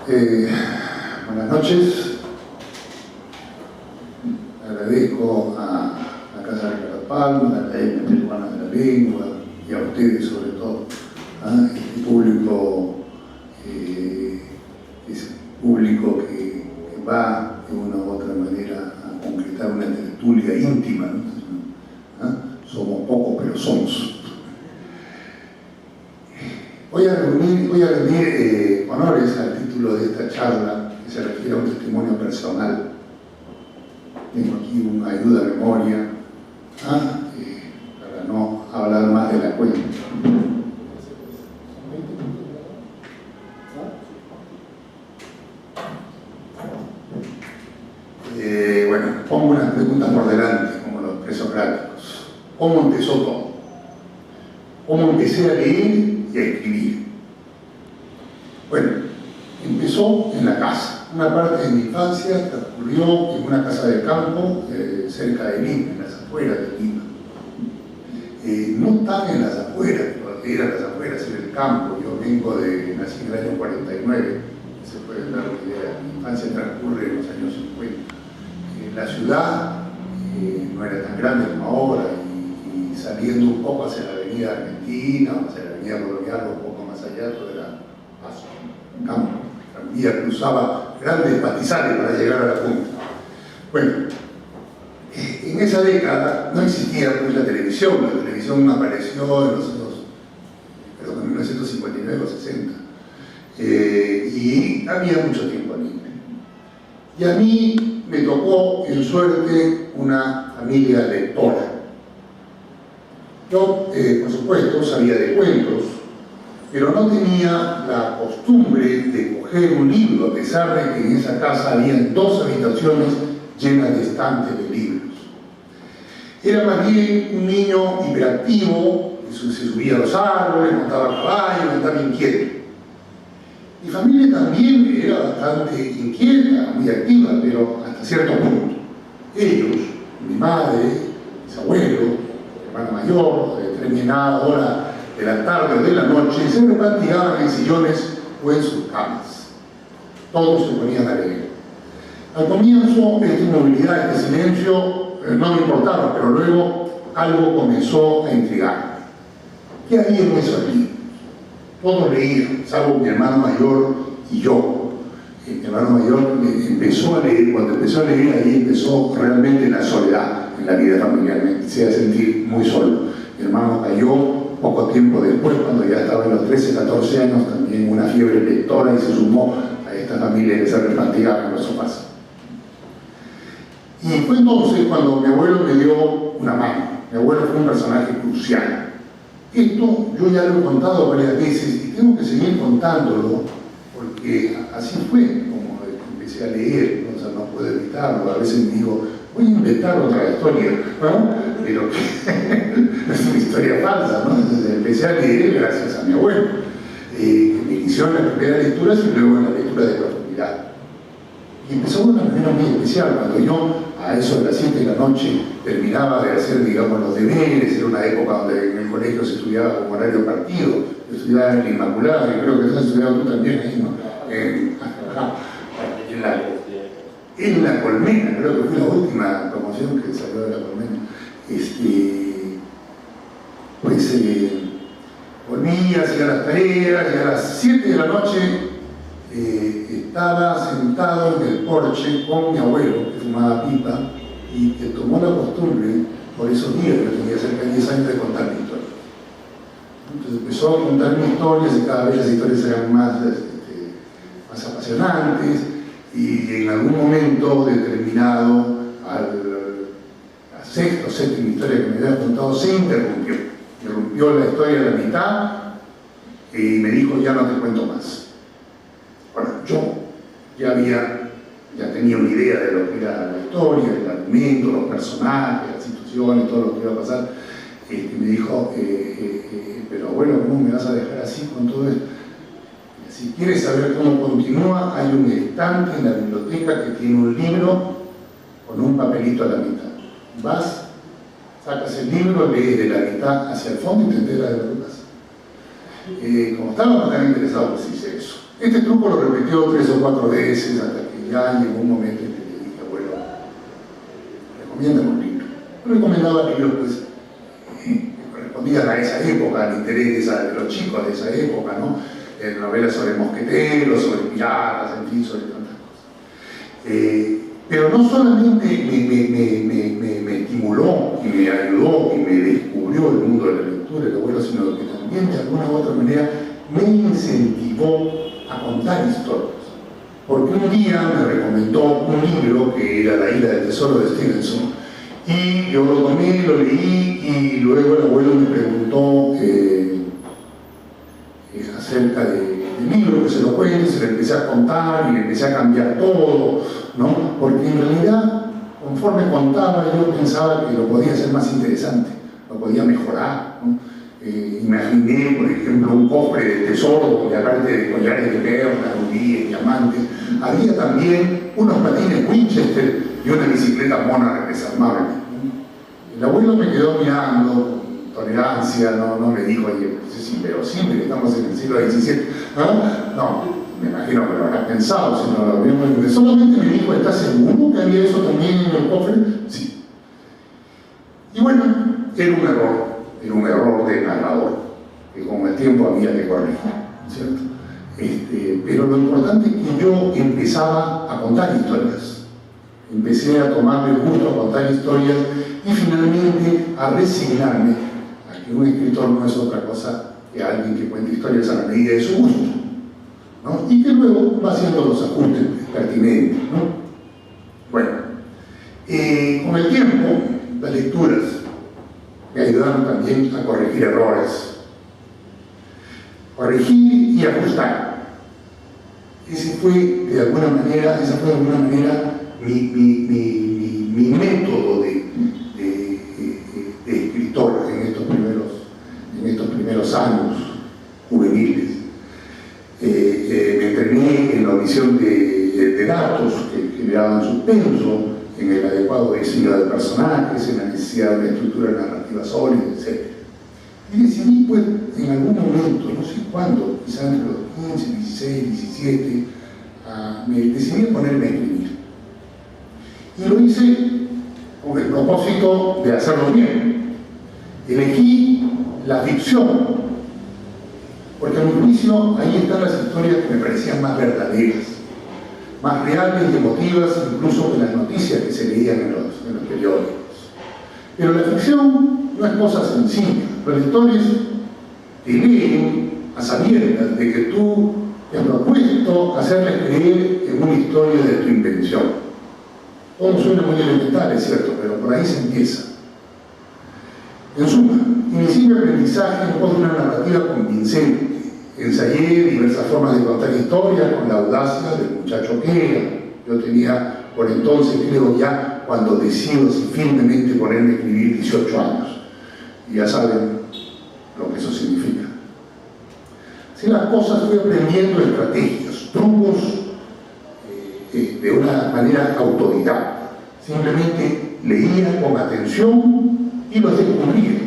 Buenas noches. Agradezco a la Casa de Carlos Palma, a la Academia Peruana de la Lengua y a ustedes sobre todo, este público, ese público que va de una u otra manera a concretar una tertulia íntima, ¿no? Somos pocos pero somos. Voy a rendir honores al título de esta charla, que se refiere a un testimonio personal. Tengo aquí una ayuda a memoria, para no hablar más de la cuenta. Bueno, pongo unas preguntas por delante, como los presocráticos. ¿Cómo empezó todo? ¿Cómo empecé a leer y a escribir? Bueno, empezó en la casa. Una parte de mi infancia transcurrió en una casa de campo cerca de Lima, en las afueras de Lima. No tan en las afueras, porque eran las afueras, en el campo. Yo nací en el año 49, se puede dar una idea. Mi infancia transcurre en los años 50. La ciudad no era tan grande como ahora, y saliendo un poco hacia la avenida Argentina o hacia la avenida Colonial, un poco más allá, todo era paso, campo. La vía cruzaba grandes pastizales para llegar a la punta. Bueno, en esa década no existía pues, la televisión apareció en los años, perdón, en 1959 o 60, y había mucho tiempo libre. Y a mí me tocó, en suerte, una familia lectora. Yo, por supuesto, sabía de cuentos, pero no tenía la costumbre de coger un libro, a pesar de que en esa casa había 2 habitaciones llenas de estantes de libros. Era más bien un niño hiperactivo, que se subía a los árboles, montaba a caballo, estaba inquieto. Mi familia también era bastante inquieta, muy activa, pero hasta cierto punto. Ellos, mi madre, mis abuelos, mi hermana mayor, de determinada hora de la tarde o de la noche, se repartigaban en sillones o en sus camas. Todos se ponían a leer. Al comienzo, esta inmovilidad, este silencio, no me importaba, pero luego algo comenzó a intrigarme. ¿Qué había en esos libros? Todos leían, salvo mi hermano mayor y yo. Mi hermano mayor empezó a leer, cuando empezó a leer, ahí empezó realmente la soledad en la vida familiar. Me empecé a sentir muy solo. Mi hermano cayó poco tiempo después, cuando ya estaba en los 13, 14 años, también una fiebre lectora, y se sumó a esta familia que se repartigaba en los sofás. Y fue entonces cuando mi abuelo me dio una mano. Mi abuelo fue un personaje crucial. Esto yo ya lo he contado varias veces y tengo que seguir contándolo, porque así fue como empecé a leer, ¿no? O sea, no puedo evitarlo. A veces me digo, voy a inventar otra historia, ¿no? Pero es una historia falsa, ¿no? Entonces empecé a leer gracias a mi abuelo, que me inició en las primeras lecturas y luego en la lectura de profundidad. Y empezó de una manera muy especial. Cuando yo, a eso de las 7 de la noche, terminaba de hacer, digamos, los deberes, era una época donde en el colegio se estudiaba con horario partido, yo estudiaba en la Inmaculada, y creo que has estudiado tú también ahí, ¿no? En la Colmena, creo que fue la última promoción que salió de la Colmena. Volvía, hacía las tareas, y a las 7 de la noche estaba sentado en el porche con mi abuelo, que fumaba pipa, y que tomó la costumbre, por esos días, yo tenía cerca de 10 años, de contar mi historia. Entonces empezó a contar mis historias, y cada vez las historias eran más apasionantes, y en algún momento determinado, la 6ª o 7ª historia que me había contado, se interrumpió. Interrumpió la historia a la mitad y me dijo, ya no te cuento más. Bueno, yo ya tenía una idea de lo que era la historia, el argumento, los personajes, las situaciones, todo lo que iba a pasar. Me dijo, pero bueno, ¿cómo me vas a dejar así con todo esto? Si quieres saber cómo continúa, hay un estante en la biblioteca que tiene un libro con un papelito a la mitad. Vas, sacas el libro, lees de la mitad hacia el fondo y te enteras de lo que pasa. Como estaba tan interesado, pues hice eso. Este truco lo repitió 3 o 4 veces hasta que ya llegó un momento en que le dije, abuelo, recomiéndame un libro. Yo recomendaba libros pues, que correspondían a esa época, al interés de los chicos de esa época, ¿no? Novelas sobre mosqueteros, sobre piratas, en fin, sobre tantas cosas. Pero no solamente me estimuló y me ayudó y me descubrió el mundo de la lectura, el abuelo, sino que también de alguna u otra manera me incentivó a contar historias. Porque un día me recomendó un libro que era La isla del tesoro de Stevenson, y yo lo tomé, lo leí, y luego el abuelo me preguntó acerca del libro, que se lo cuente, se lo empecé a contar y le empecé a cambiar todo, ¿no? Porque en realidad, conforme contaba, yo pensaba que lo podía hacer más interesante, lo podía mejorar, ¿no? Imaginé, por ejemplo, un cofre de tesoro donde, aparte de collares de perlas, rubíes, diamantes, había también unos patines Winchester y una bicicleta Monarch desarmable, ¿no? El abuelo me quedó mirando con tolerancia, no me dijo, oye, es inverosímil, estamos en el siglo XVII. ¿Ah? No, me imagino que lo habrás pensado, solamente me dijo, ¿estás seguro que había eso también en el cofre? Sí. Y bueno, era un error de narrador, que con el tiempo había que corregir, ¿cierto? Pero lo importante es que yo empezaba a contar historias. Empecé a tomarme el gusto a contar historias y finalmente a resignarme a que un escritor no es otra cosa que alguien que cuenta historias a la medida de su gusto, ¿no? Y que luego va haciendo los ajustes pertinentes, ¿no? Bueno, con el tiempo, las lecturas me ayudaron también a corregir errores, corregir y ajustar. Esa fue de alguna manera mi método de escritor en estos primeros años juveniles. Me entrené en la omisión de datos que generaban suspenso, en el adecuado diseño de personajes, en la necesidad de una estructura narrativa sólida, etc. Y decidí, pues, en algún momento, no sé cuándo, quizás entre los 15, 16, 17, me decidí a ponerme a escribir. Y lo hice con el propósito de hacerlo bien. Elegí la ficción, porque a mi juicio ahí están las historias que me parecían más verdaderas, más reales y emotivas, incluso que las noticias que se leían en los periódicos. Pero la ficción no es cosa sencilla. Los lectores te leen a sabiendas de que tú te has propuesto hacerles creer en una historia de tu invención. Todo suena muy elemental, es cierto, pero por ahí se empieza. En suma, inicié mi aprendizaje en pos de una narrativa convincente. Ensayé diversas formas de contar historias con la audacia del muchacho que era. Yo tenía, por entonces, creo ya, cuando decido firmemente ponerme a escribir, 18 años. Y ya saben lo que eso significa. Así las cosas, fui aprendiendo estrategias, trucos de una manera autodidacta. Simplemente leía con atención y los descubría.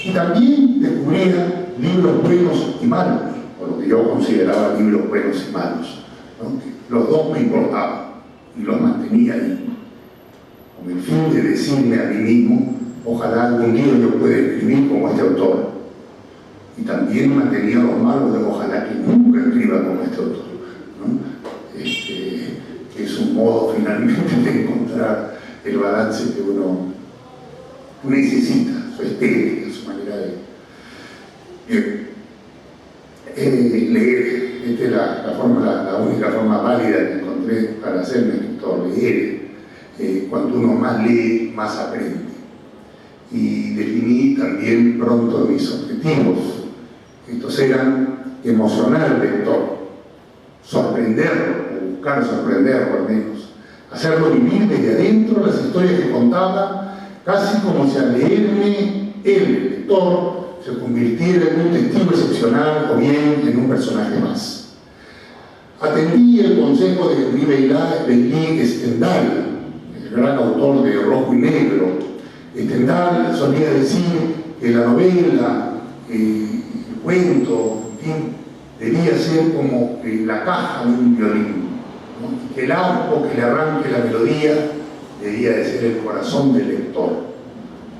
Y también descubría libros buenos y malos, o lo que yo consideraba libros buenos y malos, ¿no? Los dos me importaban y los mantenía ahí, con el fin de decirme a mí mismo, ojalá algún día yo pueda escribir como este autor. Y también mantenía los malos de ojalá que nunca escriba como este autor, ¿no? Es un modo finalmente de encontrar el balance que uno necesita, su estética, su manera de leer. Esta es la única forma válida que encontré para hacerme escritor, leer. Cuando uno más lee, más aprende. Y definí también pronto mis objetivos. Estos eran emocionar al lector, sorprenderlo, o buscar sorprenderlo al menos, hacerlo vivir desde adentro las historias que contaba, casi como si al leerme el lector se convirtiera en un testigo excepcional o bien en un personaje más. Atendí el consejo de Henri Beilly Stendhal, el gran autor de Rojo y Negro. Stendhal solía decir que la novela, el cuento, en fin, debía ser como la caja de un violín, ¿no? Y que el arco que le arranque la melodía debía de ser el corazón del lector,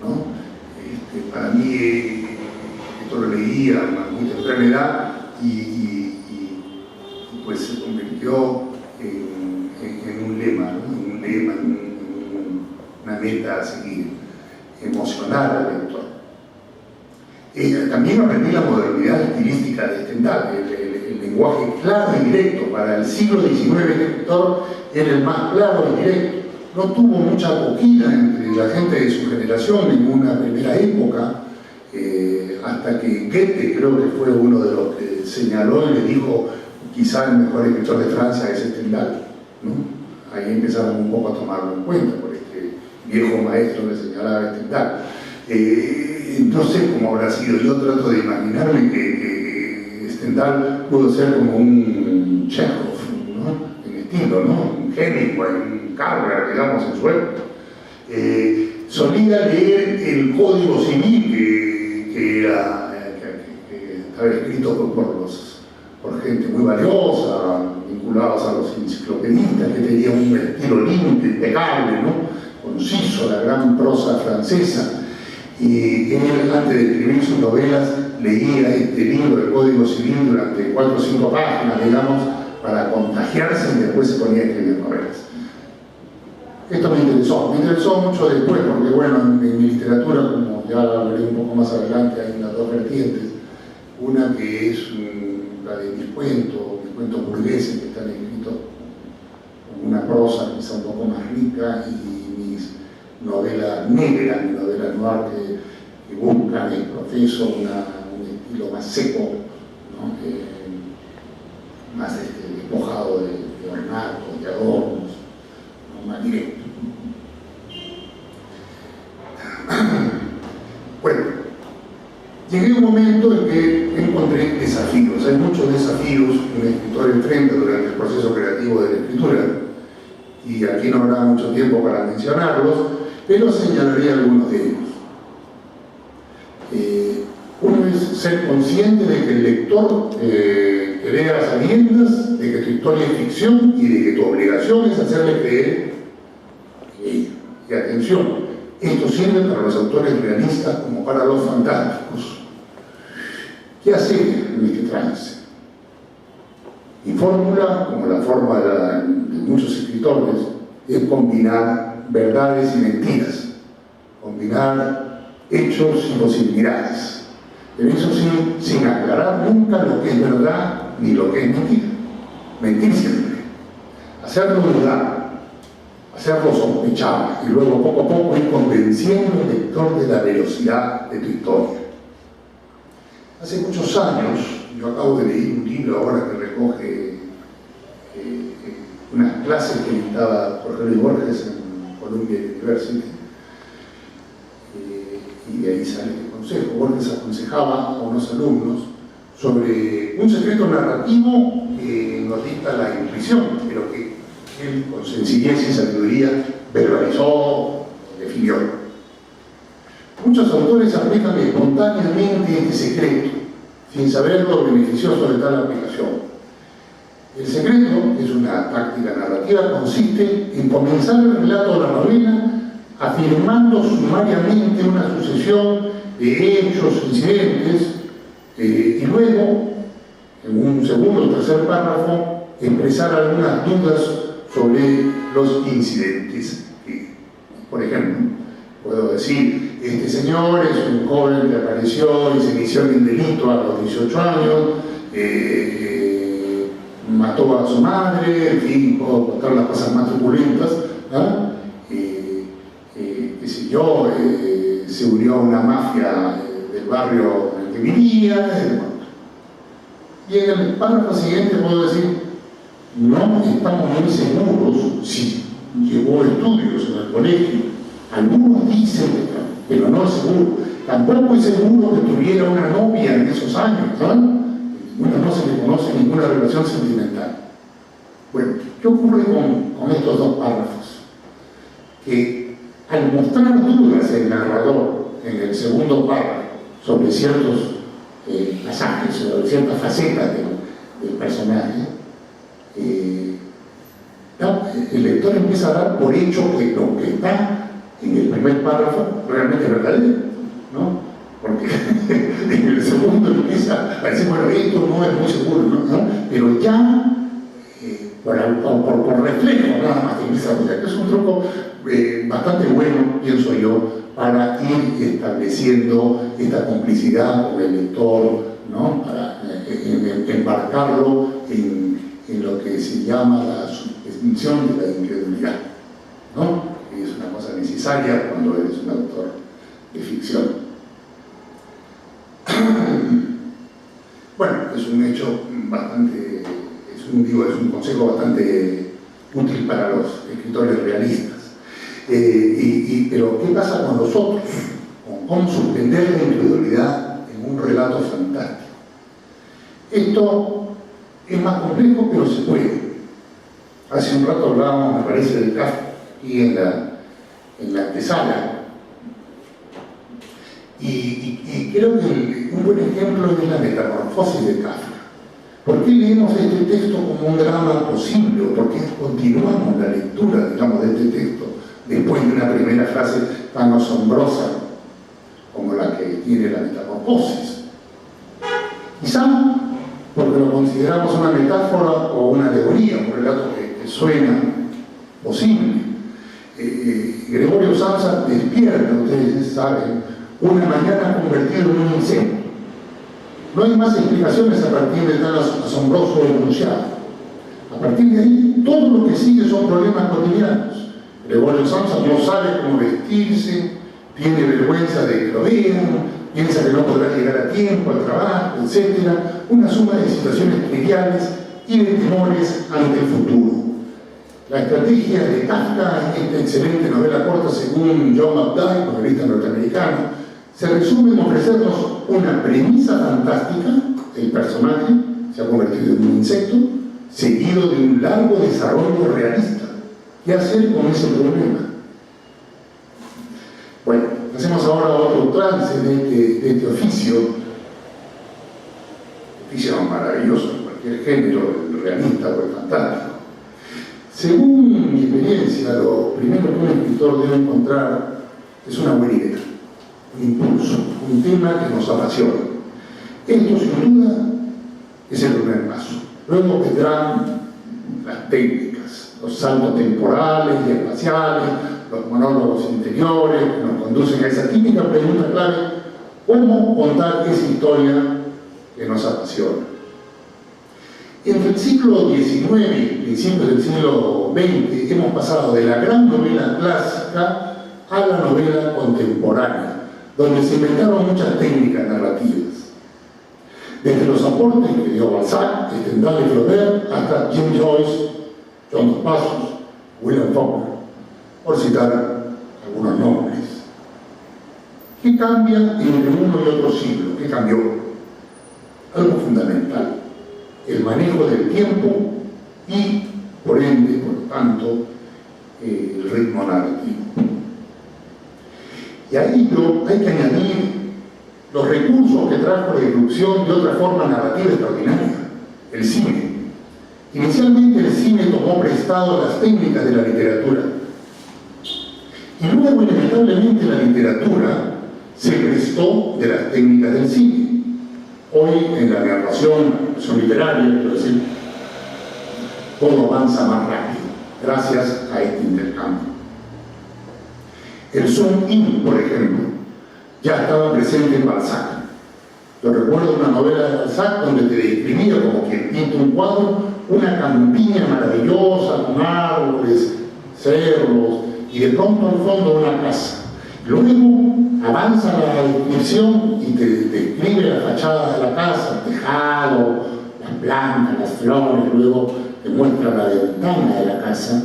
¿no? Para mí, esto lo leía a muy temprana edad y pues se convirtió en un lema, ¿no? En una meta a seguir, emocionar al lector. También aprendí la modernidad estilística de Stendhal, el lenguaje claro y directo. Para el siglo XIX el escritor era el más claro y directo. No tuvo mucha acogida entre la gente de su generación en una primera época, hasta que Goethe creo que fue uno de los que señaló y le dijo: quizá el mejor escritor de Francia es Stendhal, ¿no? Ahí empezaron un poco a tomarlo en cuenta por este viejo maestro que señalaba Stendhal. No sé cómo habrá sido. Yo trato de imaginarme que Stendhal pudo ser como un Chekhov, ¿no? En estilo, ¿no? Un Hemingway, un Carver, digamos, en su época. Solía leer el Código Civil que estaba escrito por gente muy valiosa, vinculados a los enciclopedistas, que tenía un estilo limpio, impecable, ¿no? Conciso, la gran prosa francesa. Y él, antes de escribir sus novelas, leía este libro del Código Civil durante 4 o 5 páginas, digamos, para contagiarse, y después se ponía a escribir novelas. Esto me interesó mucho después, porque bueno, en mi literatura, como ya hablaré un poco más adelante, hay unas dos vertientes. Una que es la de mis cuentos burgueses, que están escritos con una prosa quizá un poco más rica, y mis novelas negras, mis novelas noir que buscan el proceso, un estilo más seco, ¿no? Más despojado de ornatos, de adornos, ¿no? Más directo. Bueno, llegué a un momento en que encontré desafíos. Hay muchos desafíos que un escritor enfrenta durante el proceso creativo de la escritura, y aquí no habrá mucho tiempo para mencionarlos, pero señalaré algunos de ellos. Uno es ser consciente de que el lector crea a sabiendas de que tu historia es ficción y de que tu obligación es hacerle creer en ella. Y atención, esto sirve para los autores realistas como para los fantásticos. ¿Qué hacer en este trance? Mi fórmula, como la forma de muchos escritores, es combinar verdades y mentiras, combinar hechos y posibilidades, pero eso sí, sin aclarar nunca lo que es verdad ni lo que es mentira. Mentir siempre, hacerlo dudar, hacerlo sospechar, y luego poco a poco ir convenciendo al lector de la velocidad de tu historia. Hace muchos años, yo acabo de leer un libro ahora que recoge unas clases que dictaba Jorge Luis Borges en Columbia University, y de ahí sale este consejo. Borges aconsejaba a unos alumnos sobre un secreto narrativo que nos dicta la intuición, pero que él con sencillez y sabiduría verbalizó, definió. Muchos autores aplican espontáneamente este secreto, sin saber lo beneficioso de tal aplicación. El secreto, que es una táctica narrativa, consiste en comenzar el relato de la novela afirmando sumariamente una sucesión de hechos, incidentes, y luego, en un segundo o tercer párrafo, expresar algunas dudas sobre los incidentes. Por ejemplo, puedo decir: este señor es un joven que apareció y se inició en el delito a los 18 años, mató a su madre, en fin, puedo contar las cosas más truculentas, ¿no? Qué sé yo, se unió a una mafia del barrio en el que vivía, y en el párrafo siguiente puedo decir: no estamos muy seguros si llevó estudios en el colegio. Algunos dicen, pero no es seguro. Tampoco es seguro que tuviera una novia en esos años, ¿no? Bueno, no se le conoce ninguna relación sentimental. Bueno, ¿qué ocurre con estos dos párrafos? Que al mostrar dudas el narrador en el segundo párrafo sobre ciertos pasajes, sobre ciertas facetas del personaje, el lector empieza a dar por hecho que lo que está en el primer párrafo realmente es verdadero, ¿no? Porque en el segundo empieza a decir, bueno, esto no es muy seguro, ¿no? Pero ya, por reflejo nada más, empieza a que es un truco bastante bueno, pienso yo, para ir estableciendo esta complicidad con el lector, ¿no? Para embarcarlo en lo que se llama la suspensión de la incredulidad, ¿no? Que es una cosa necesaria cuando eres un autor de ficción. Bueno, es un hecho bastante, es un consejo bastante útil para los escritores realistas. Pero, ¿qué pasa con los otros? Con cómo suspender la incredulidad en un relato fantástico. Esto es más complejo, pero se puede. Hace un rato hablábamos, me parece, de Kafka aquí en la antesala. Y creo que un buen ejemplo es la metamorfosis de Kafka. ¿Por qué leemos este texto como un drama posible? ¿Por qué continuamos la lectura, digamos, de este texto después de una primera frase tan asombrosa como la que tiene la metamorfosis? Quizá porque lo consideramos una metáfora o una alegoría, un relato que suena posible. Gregorio Samsa despierta, ustedes saben, una mañana convertido en un insecto. No hay más explicaciones a partir de tan asombroso enunciado. A partir de ahí, todo lo que sigue son problemas cotidianos. Gregorio Samsa no sabe cómo vestirse, tiene vergüenza de que lo vean, piensa que no podrá llegar a tiempo al trabajo, etc. Una suma de situaciones triviales y de temores ante el futuro. La estrategia de Kafka en esta excelente novela corta, según John Updike, novelista norteamericano, se resume en ofrecernos una premisa fantástica, el personaje se ha convertido en un insecto, seguido de un largo desarrollo realista. ¿Qué hacer con ese problema? Bueno, hacemos ahora otro trance de este oficio maravilloso en cualquier género, el realista o el fantástico. Según mi experiencia, lo primero que un escritor debe encontrar es una buena idea, un impulso, un tema que nos apasiona. Esto, sin duda, es el primer paso. Luego vendrán las técnicas, los saltos temporales y espaciales, los monólogos interiores que nos conducen a esa típica pregunta clave: ¿cómo contar esa historia que nos apasiona? Entre el siglo XIX y principios del siglo XX hemos pasado de la gran novela clásica a la novela contemporánea, donde se inventaron muchas técnicas narrativas. Desde los aportes que dio Balzac, Stendhal y Flaubert, hasta James Joyce, John Dos Passos, William Faulkner, por citar algunos nombres. ¿Qué cambia entre uno y otro siglo? ¿Qué cambió? Algo fundamental: el manejo del tiempo y, por ende, por lo tanto, el ritmo narrativo. Y a ello hay que añadir los recursos que trajo la irrupción de otra forma narrativa extraordinaria: el cine. Inicialmente el cine tomó prestado las técnicas de la literatura, y luego inevitablemente la literatura se prestó de las técnicas del cine. Hoy en la narración literaria, quiero decir, todo avanza más rápido gracias a este intercambio. El zoom in, por ejemplo, ya estaba presente en Balzac. Yo recuerdo una novela de Balzac donde te describía, como quien pinta un cuadro, una campiña maravillosa con árboles, cerros y de pronto al fondo una casa. Luego avanza la descripción y te describe la fachada de la casa, el tejado, las plantas, las flores. Luego te muestra la ventana de la casa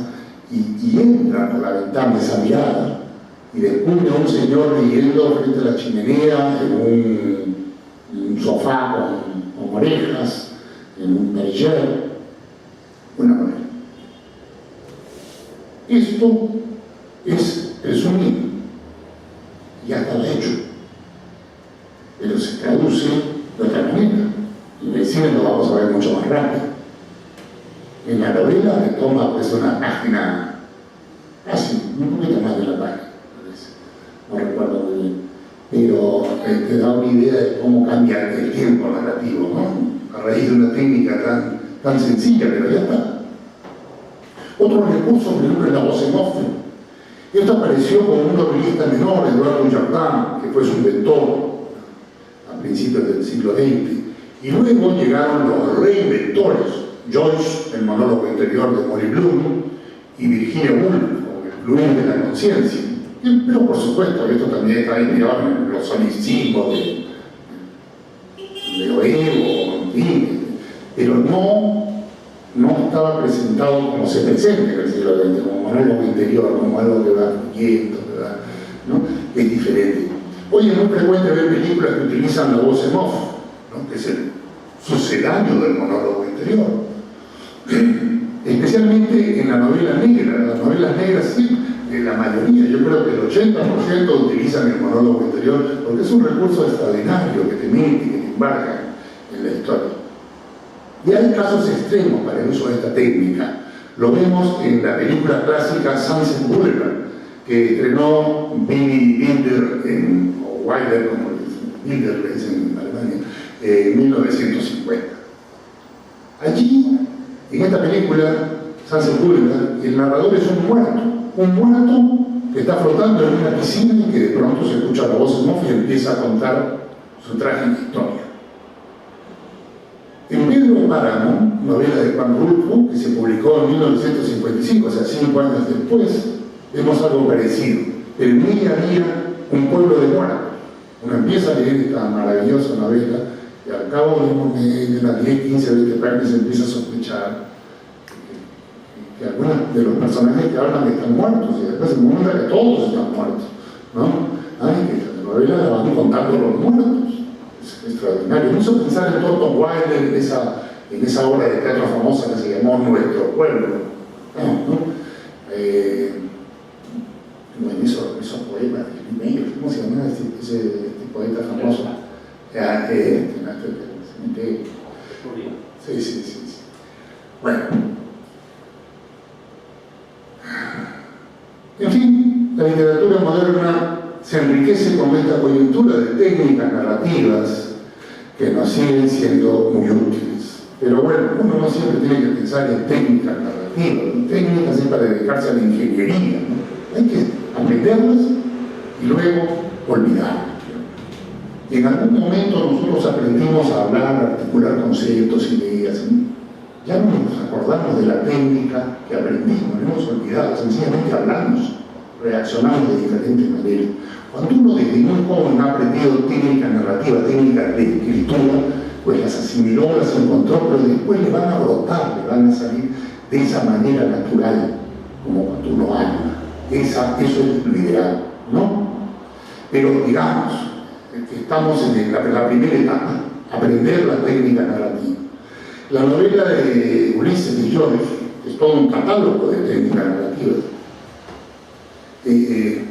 y entra por la ventana esa mirada y descubre a un señor leyendo frente a la chimenea en un sofá con orejas, en un berger, una novela. Esto es el sonido. Ya estaba hecho, pero se traduce de otra manera. En vez cine lo vamos a ver mucho más rápido. En la novela te toma pues una página, casi, un poquito más de la página, parece. No recuerdo muy bien. Pero te da una idea de cómo cambia el tiempo narrativo, ¿no? A raíz de una técnica tan sencilla, pero ya está. Otro recurso, por ejemplo, es la voz en off. Esto apareció con un novelista menor, Eduardo Jardin, que fue su inventor a principios del siglo XX. Y luego llegaron los reinventores, Joyce, el monólogo interior de Molly Bloom, y Virginia Woolf, el Bloom de la conciencia. Pero por supuesto, esto también está inspirado en los sonicismos de Oevo, en fin, pero no estaba presentado como se presenta en el siglo XX, como monólogo interior, como algo que va fluyendo, ¿verdad? ¿No? Es diferente. Hoy es muy frecuente ver películas que utilizan la voz en off, ¿no? Que es el sucedáneo del monólogo interior. Especialmente en la novela negra. Las novelas negras sí, la mayoría, yo creo que el 80% utilizan el monólogo interior porque es un recurso extraordinario que te mete, que te embarca en la historia. Y hay casos extremos para el uso de esta técnica. Lo vemos en la película clásica Sunset Boulevard, que estrenó Billy Wilder, o Wilder, como Wilder le dicen en Alemania, en 1950. Allí, en esta película, Sunset Boulevard, el narrador es un muerto que está flotando en una piscina y que de pronto se escucha la voz en off y empieza a contar su trágica historia. En Pedro Páramo, novela de Juan Rulfo, que se publicó en 1955, o sea, 5 años después, vemos algo parecido. En mí había un pueblo de muertos. Uno empieza a leer esta maravillosa novela y al cabo de unas 10, 15, 20 páginas empieza a sospechar que algunos de los personajes que hablan están muertos y después se muestra que todos están muertos, ¿no? Que la novela la van contando los muertos. Es extraordinario. Me hizo pensar en Thornton Wilder, en esa obra de teatro famosa que se llamó Nuestro Pueblo, ¿no? En esos poemas de Meyer, ¿cómo se llama ese poeta famoso? Sí. Bueno. En fin, la literatura moderna se enriquece con esta coyuntura de técnicas narrativas que nos siguen siendo muy útiles. Pero bueno, uno no siempre tiene que pensar en técnicas narrativas. Técnicas es para dedicarse a la ingeniería, ¿no? Hay que aprenderlas y luego olvidarlas. Y en algún momento nosotros aprendimos a hablar, a articular conceptos, ideas, ¿no? Ya no nos acordamos de la técnica que aprendimos, no hemos olvidado, sencillamente hablamos, reaccionamos de diferentes maneras. Cuando uno desde muy joven ha aprendido técnicas narrativas, técnicas de escritura, pues las asimiló, las encontró, pero después le van a brotar, le van a salir de esa manera natural, como cuando uno habla. Eso es lo ideal, ¿no? Pero digamos que estamos en la primera etapa, aprender la técnica narrativa. La novela de Ulises de Joyce es todo un catálogo de técnicas narrativas.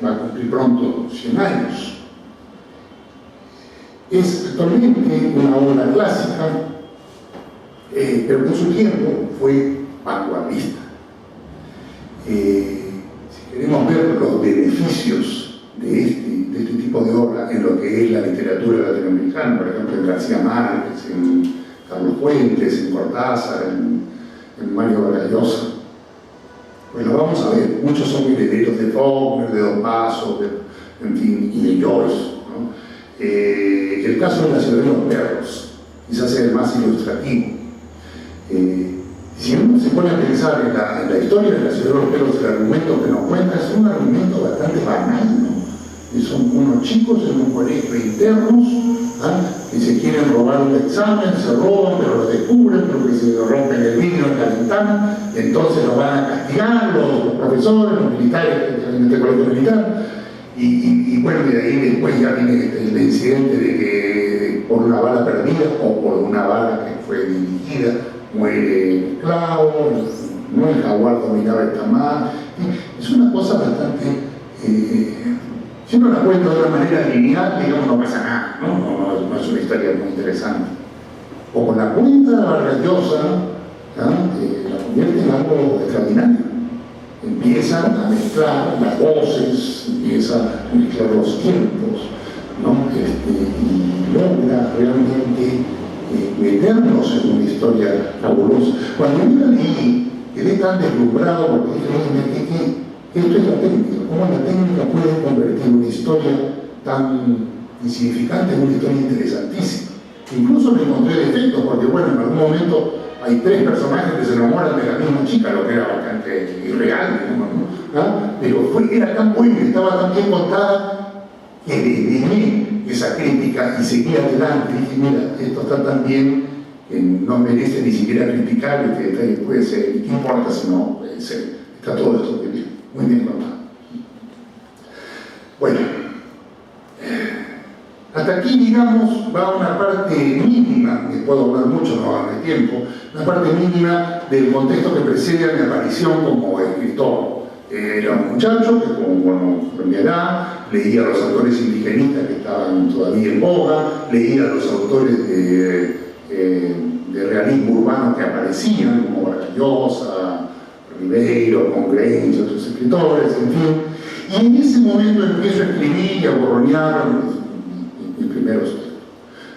Va a cumplir pronto 100 años. Es actualmente una obra clásica, pero que en su tiempo fue vanguardista. Si queremos ver los beneficios de este tipo de obra en lo que es la literatura latinoamericana, por ejemplo en García Márquez, en Carlos Fuentes, en Cortázar, en Mario Vargas Llosa, pues lo vamos a ver. Muchos son herederos de Faulkner, de Don Paso, en fin, y de Joyce, ¿no? El caso de La ciudad de los perros quizás sea el más ilustrativo. Si uno se pone a pensar en la historia de La ciudad de los perros, el argumento que nos cuenta es un argumento bastante banal, ¿no? Y son unos chicos en un colegio internos, que se quieren robar un examen, se roban, pero lo descubren porque se rompen el vidrio en la ventana, y entonces los van a castigar los profesores, los militares en este colegio militar, y bueno, y de ahí después ya viene el incidente de que por una bala perdida o por una bala que fue dirigida muere el esclavo, no el jaguar dominaba el tamal. Es una cosa bastante si uno la cuenta de una manera lineal, digamos, no pasa nada, ¿no? No es una historia muy interesante. como la cuenta de Vargas Llosa, la convierte en algo extraordinario. Empiezan a mezclar las voces, empiezan a mezclar los tiempos, ¿no? Y logra realmente meternos en una historia fabulosa. Cuando yo la leí, quedé tan deslumbrado porque dije, esto es la técnica, cómo la técnica puede convertir una historia tan insignificante en una historia interesantísima. Incluso le encontré defectos, porque bueno, en algún momento hay 3 personajes que se enamoran de la misma chica, lo que era bastante irreal, ¿no? Pero era tan buena, estaba tan bien contada, que desdeñé esa crítica y seguí adelante. Y dije, mira, esto está tan bien que no merece ni siquiera criticar, este detalle puede ser, y qué importa si no puede ser, está todo esto muy bien contado. Bueno, hasta aquí, digamos, va una parte mínima, que puedo hablar mucho, no darme tiempo, una parte mínima del contexto que precede a mi aparición como escritor. Era un muchacho que, por mi edad, leía a los autores indigenistas que estaban todavía en boga, leía a los autores de realismo urbano que aparecían, como Vargas Llosa, Ribeiro, Congrens y otros escritores, en fin. Y en ese momento empiezo a escribir y a borronear mis primeros textos,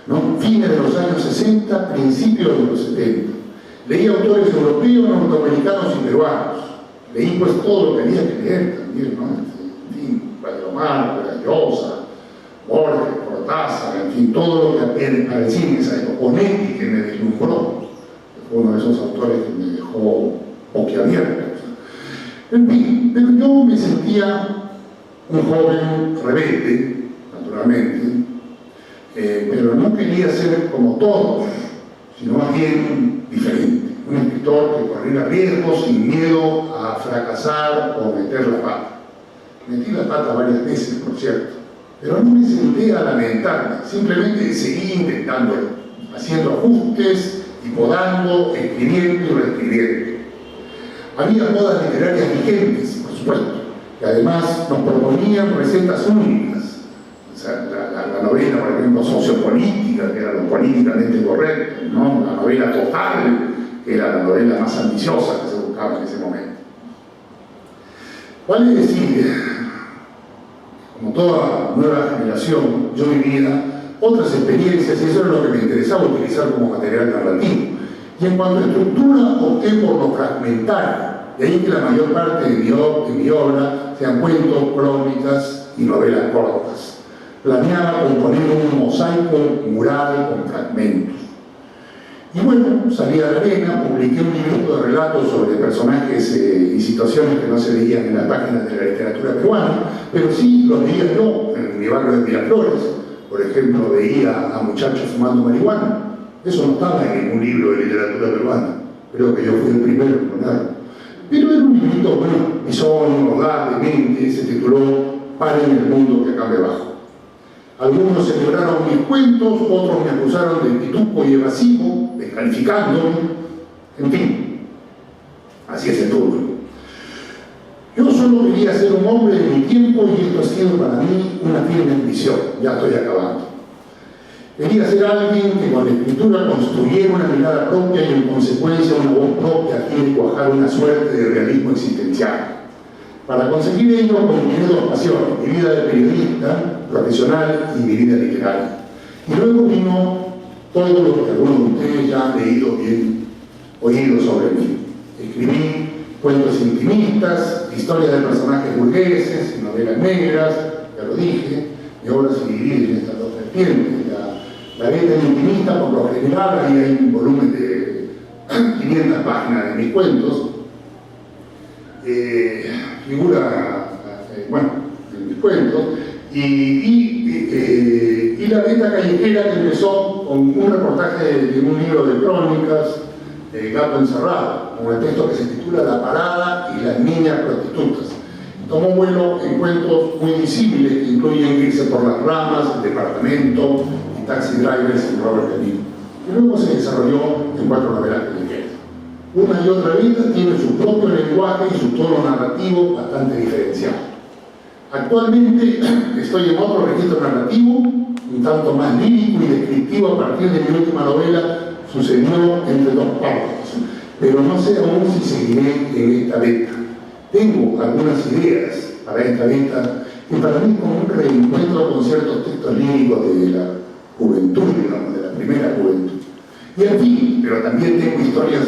¿no? Fines de los años 60, principios de los 70. Leí autores europeos, norteamericanos y peruanos. Leí pues todo lo que había que leer también, ¿no? En fin, Valdemar, Vargas Llosa, Borges, Cortázar, en fin, todo lo que aparecía en esa época. Onetti, que me deslumbró, que fue uno de esos autores que me dejó boquiabierto. En fin, pero yo me sentía un joven rebelde, naturalmente, pero no quería ser como todos, sino más bien diferente. Un escritor que corriera riesgos sin miedo a fracasar o meter la pata. Metí la pata varias veces, por cierto, pero no me senté a lamentarme, simplemente seguí intentándolo, haciendo ajustes y podando, escribiendo y reescribiendo. Había modas literarias vigentes, por supuesto, que además nos proponían recetas únicas. O sea, la novela, por ejemplo, sociopolítica, que era lo políticamente correcto, ¿no? La novela total, que era la novela más ambiciosa que se buscaba en ese momento. Vale decir, como toda nueva generación, yo vivía otras experiencias y eso era lo que me interesaba utilizar como material narrativo. Y en cuanto a estructura, opté por lo fragmentario. De ahí que la mayor parte de mi obra sean cuentos, crónicas y novelas cortas. Planeaba componer un mosaico mural con fragmentos. Y bueno, salí a la arena, publiqué un libro de relatos sobre personajes y situaciones que no se veían en las páginas de la literatura peruana, pero sí los veía yo en mi barrio de Miraflores. Por ejemplo, veía a muchachos fumando marihuana. Eso no estaba en ningún libro de literatura peruana. Creo que yo fui el primero en ponerlo. Pero era un librito, bueno, bisonio, audaz, demente, se tituló Paren el mundo que acá debajo. Algunos celebraron mis cuentos, otros me acusaron de pituco y evasivo, descalificándome, en fin, así es el turno. Yo solo quería ser un hombre de mi tiempo y esto ha sido para mí una firme ambición, ya estoy acabando. Quería ser alguien que con la escritura construyera una mirada propia y en consecuencia una voz propia a fin de cuajar una suerte de realismo existencial. Para conseguir ello combiné 2 pasiones, mi vida de periodista profesional y mi vida literaria. Y luego vino todo lo que algunos de ustedes ya han leído bien, oído sobre mí. Escribí cuentos intimistas, historias de personajes burgueses, novelas negras, ya lo dije, mi obra se divide en estas 2 vertientes. La letra intimista, por lo general, ahí hay un volumen de 500 páginas de mis cuentos, figura, bueno, en mis cuentos, y la letra callejera que empezó con un reportaje de un libro de crónicas, Gato Encerrado, con el texto que se titula La Parada y las niñas prostitutas. Tomó vuelo en cuentos muy disímiles que incluyen Irse por las ramas, El departamento y Taxi Drivers en Robert De Niro. Y luego se desarrolló en 4 novelas callejeras. Una y otra vida tiene su propio lenguaje y su tono narrativo bastante diferenciado. Actualmente estoy en otro registro narrativo, un tanto más lírico y descriptivo a partir de mi última novela sucedió entre dos párrafos, pero no sé aún si seguiré en esta beta. Tengo algunas ideas para esta beta que para mí es como un reencuentro con ciertos textos líricos de la juventud, digamos, de la primera juventud. Y en fin, pero también tengo historias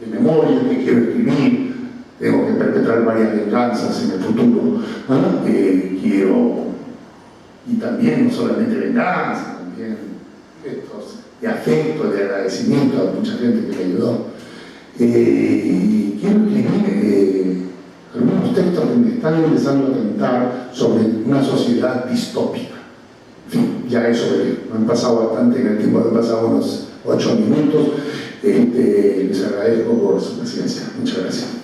de memoria que quiero escribir, tengo que perpetrar varias venganzas en el futuro, ¿no? Quiero, y también no solamente venganza, también gestos de afecto, de agradecimiento a mucha gente que me ayudó. Quiero escribir algunos textos que me están empezando a tentar sobre una sociedad distópica. En fin, ya eso me han pasado bastante en el tiempo, han pasado unos 8 minutos. Les agradezco por su paciencia. Muchas gracias.